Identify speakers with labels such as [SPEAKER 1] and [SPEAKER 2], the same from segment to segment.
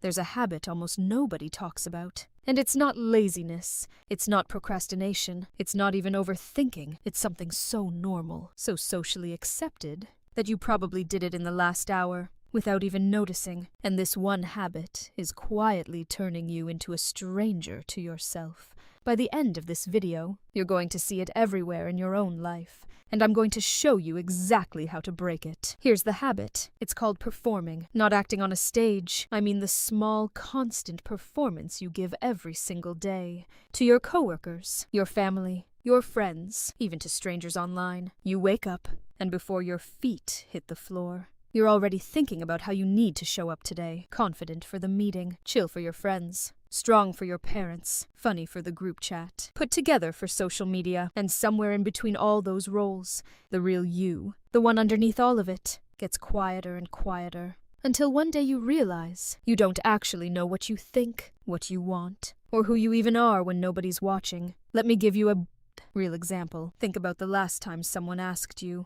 [SPEAKER 1] there's a habit almost nobody talks about. And it's not laziness, it's not procrastination, it's not even overthinking. It's something so normal, so socially accepted, that you probably did it in the last hour without even noticing. And this one habit is quietly turning you into a stranger to yourself. By the end of this video, you're going to see it everywhere in your own life, and I'm going to show you exactly how to break it. Here's the habit. It's called performing, not acting on a stage. I mean the small, constant performance you give every single day. To your coworkers, your family, your friends, even to strangers online. You wake up, and before your feet hit the floor, you're already thinking about how you need to show up today. Confident for the meeting, chill for your friends, strong for your parents, funny for the group chat, put together for social media, and somewhere in between all those roles, the real you, the one underneath all of it, gets quieter and quieter, until one day you realize you don't actually know what you think, what you want, or who you even are when nobody's watching. Let me give you a real example. Think about the last time someone asked you,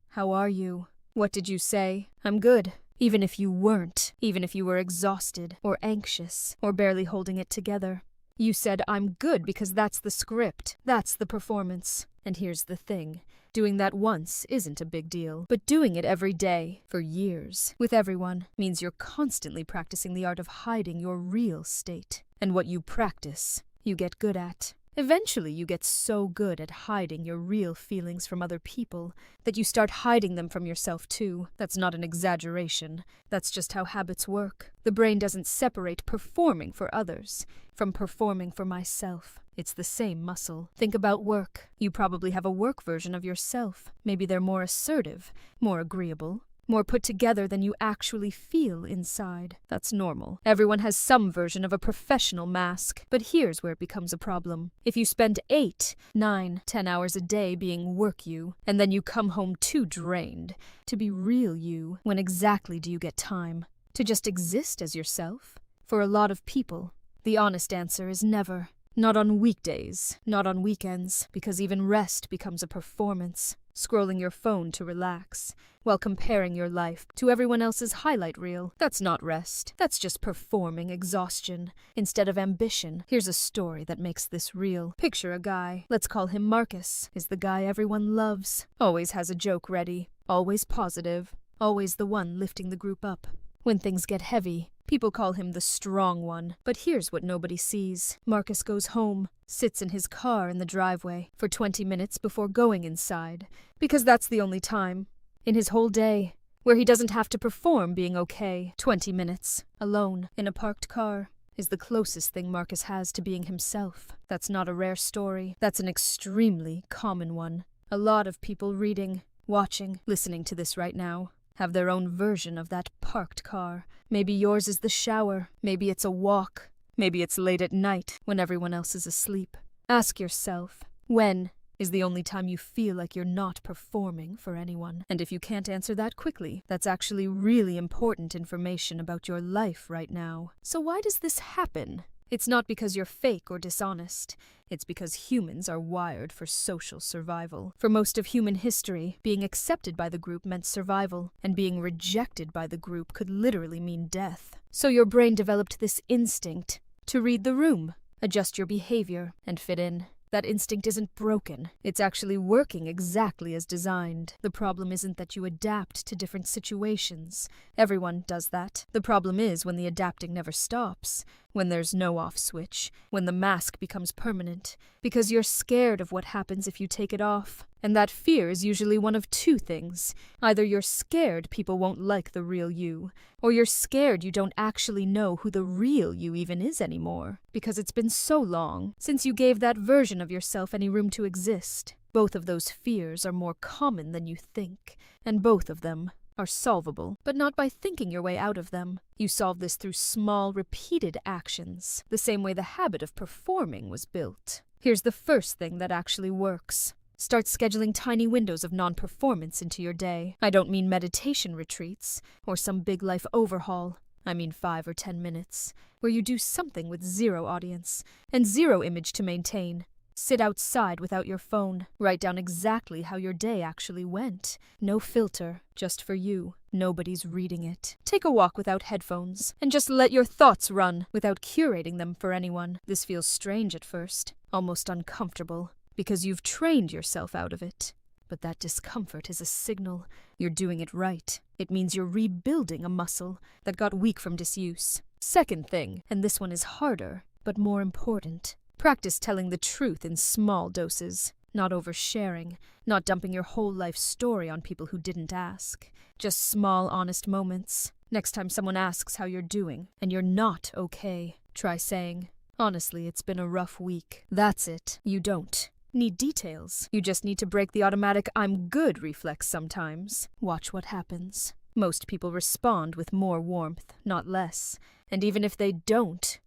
[SPEAKER 1] "How are you?" What did you say? "I'm good." Even if you weren't, even if you were exhausted, or anxious, or barely holding it together. You said, "I'm good," because that's the script, that's the performance. And here's the thing. Doing that once isn't a big deal, but doing it every day, for years, with everyone, means you're constantly practicing the art of hiding your real state. And what you practice, you get good at. Eventually, you get so good at hiding your real feelings from other people that you start hiding them from yourself too. That's not an exaggeration. That's just how habits work. The brain doesn't separate performing for others from performing for myself. It's the same muscle. Think about work. You probably have a work version of yourself. Maybe they're more assertive, more agreeable, more put together than you actually feel inside. That's normal. Everyone has some version of a professional mask. But here's where it becomes a problem. If you spend 8, 9, 10 hours a day being work you, and then you come home too drained to be real you, when exactly do you get time to just exist as yourself? For a lot of people, the honest answer is never. Not on weekdays, not on weekends, because even rest becomes a performance. Scrolling your phone to relax, while comparing your life to everyone else's highlight reel. That's not rest. That's just performing exhaustion instead of ambition. Here's a story that makes this real. Picture a guy. Let's call him Marcus. Is the guy everyone loves. Always has a joke ready. Always positive. Always the one lifting the group up. When things get heavy, people call him the strong one. But here's what nobody sees. Marcus goes home, sits in his car in the driveway for 20 minutes before going inside, because that's the only time in his whole day where he doesn't have to perform being okay. 20 minutes, alone, in a parked car, is the closest thing Marcus has to being himself. That's not a rare story. That's an extremely common one. A lot of people reading, watching, listening to this right now have their own version of that parked car. Maybe yours is the shower. Maybe it's a walk. Maybe it's late at night when everyone else is asleep. Ask yourself, when is the only time you feel like you're not performing for anyone? And if you can't answer that quickly, that's actually really important information about your life right now. So why does this happen? It's not because you're fake or dishonest. It's because humans are wired for social survival. For most of human history, being accepted by the group meant survival, and being rejected by the group could literally mean death. So your brain developed this instinct to read the room, adjust your behavior, and fit in. That instinct isn't broken. It's actually working exactly as designed. The problem isn't that you adapt to different situations. Everyone does that. The problem is when the adapting never stops, when there's no off switch, when the mask becomes permanent, because you're scared of what happens if you take it off. And that fear is usually one of two things. Either you're scared people won't like the real you, or you're scared you don't actually know who the real you even is anymore, because it's been so long since you gave that version of yourself any room to exist. Both of those fears are more common than you think, and both of them are solvable, but not by thinking your way out of them. You solve this through small, repeated actions, the same way the habit of performing was built. Here's the first thing that actually works. Start scheduling tiny windows of non-performance into your day. I don't mean meditation retreats or some big life overhaul. I mean 5 or 10 minutes, where you do something with zero audience and zero image to maintain. Sit outside without your phone. Write down exactly how your day actually went. No filter, just for you. Nobody's reading it. Take a walk without headphones, and just let your thoughts run without curating them for anyone. This feels strange at first, almost uncomfortable, because you've trained yourself out of it. But that discomfort is a signal you're doing it right. It means you're rebuilding a muscle that got weak from disuse. Second thing, and this one is harder, but more important. Practice telling the truth in small doses, not oversharing, not dumping your whole life story on people who didn't ask. Just small, honest moments. Next time someone asks how you're doing, and you're not okay, try saying, "Honestly, it's been a rough week." That's it. You don't need details. You just need to break the automatic "I'm good" reflex sometimes. Watch what happens. Most people respond with more warmth, not less. And even if they don't,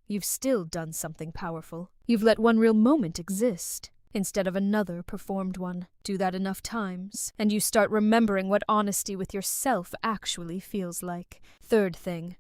[SPEAKER 1] you've still done something powerful. You've let one real moment exist, instead of another performed one. Do that enough times, and you start remembering what honesty with yourself actually feels like. Third thing,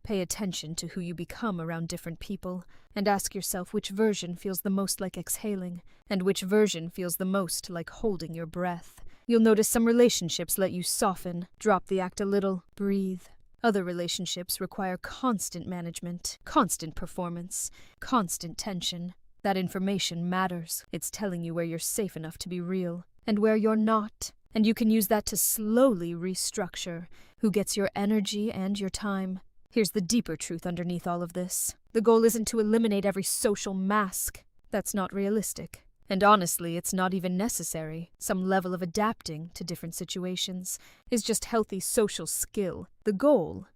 [SPEAKER 1] pay attention to who you become around different people, and ask yourself which version feels the most like exhaling, and which version feels the most like holding your breath. You'll notice some relationships let you soften, drop the act a little, breathe. Other relationships require constant management, constant performance, constant tension. That information matters. It's telling you where you're safe enough to be real, and where you're not. And you can use that to slowly restructure who gets your energy and your time. Here's the deeper truth underneath all of this. The goal isn't to eliminate every social mask. That's not realistic. And honestly, it's not even necessary. Some level of adapting to different situations is just healthy social skill. The goal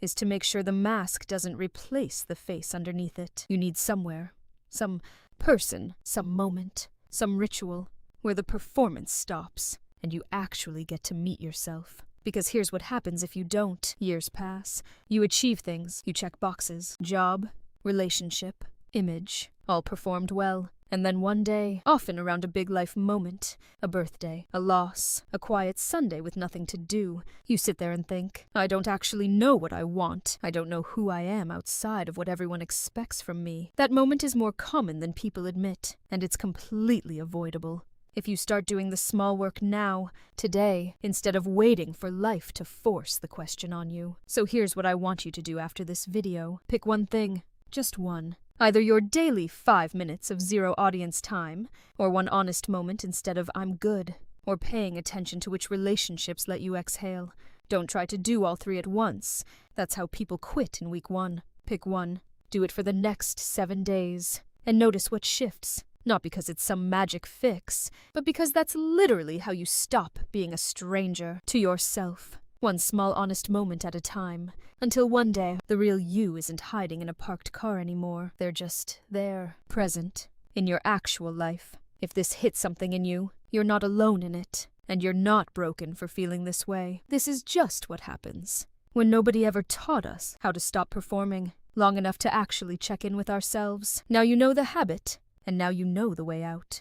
[SPEAKER 1] is to make sure the mask doesn't replace the face underneath it. You need somewhere, some person, some moment, some ritual, where the performance stops and you actually get to meet yourself. Because here's what happens if you don't. Years pass. You achieve things. You check boxes. Job, relationship, image, all performed well. And then one day, often around a big life moment, a birthday, a loss, a quiet Sunday with nothing to do, you sit there and think, I don't actually know what I want. I don't know who I am outside of what everyone expects from me. That moment is more common than people admit, and it's completely avoidable. If you start doing the small work now, today, instead of waiting for life to force the question on you. So here's what I want you to do after this video. Pick one thing, just one. Either your daily 5 minutes of zero audience time, or one honest moment instead of "I'm good," or paying attention to which relationships let you exhale. Don't try to do all three at once. That's how people quit in week 1. Pick one. Do it for the next 7 days. And notice what shifts. Not because it's some magic fix, but because that's literally how you stop being a stranger to yourself. One small honest moment at a time, until one day the real you isn't hiding in a parked car anymore. They're just there, present, in your actual life. If this hits something in you, you're not alone in it, and you're not broken for feeling this way. This is just what happens when nobody ever taught us how to stop performing long enough to actually check in with ourselves. Now you know the habit, and now you know the way out.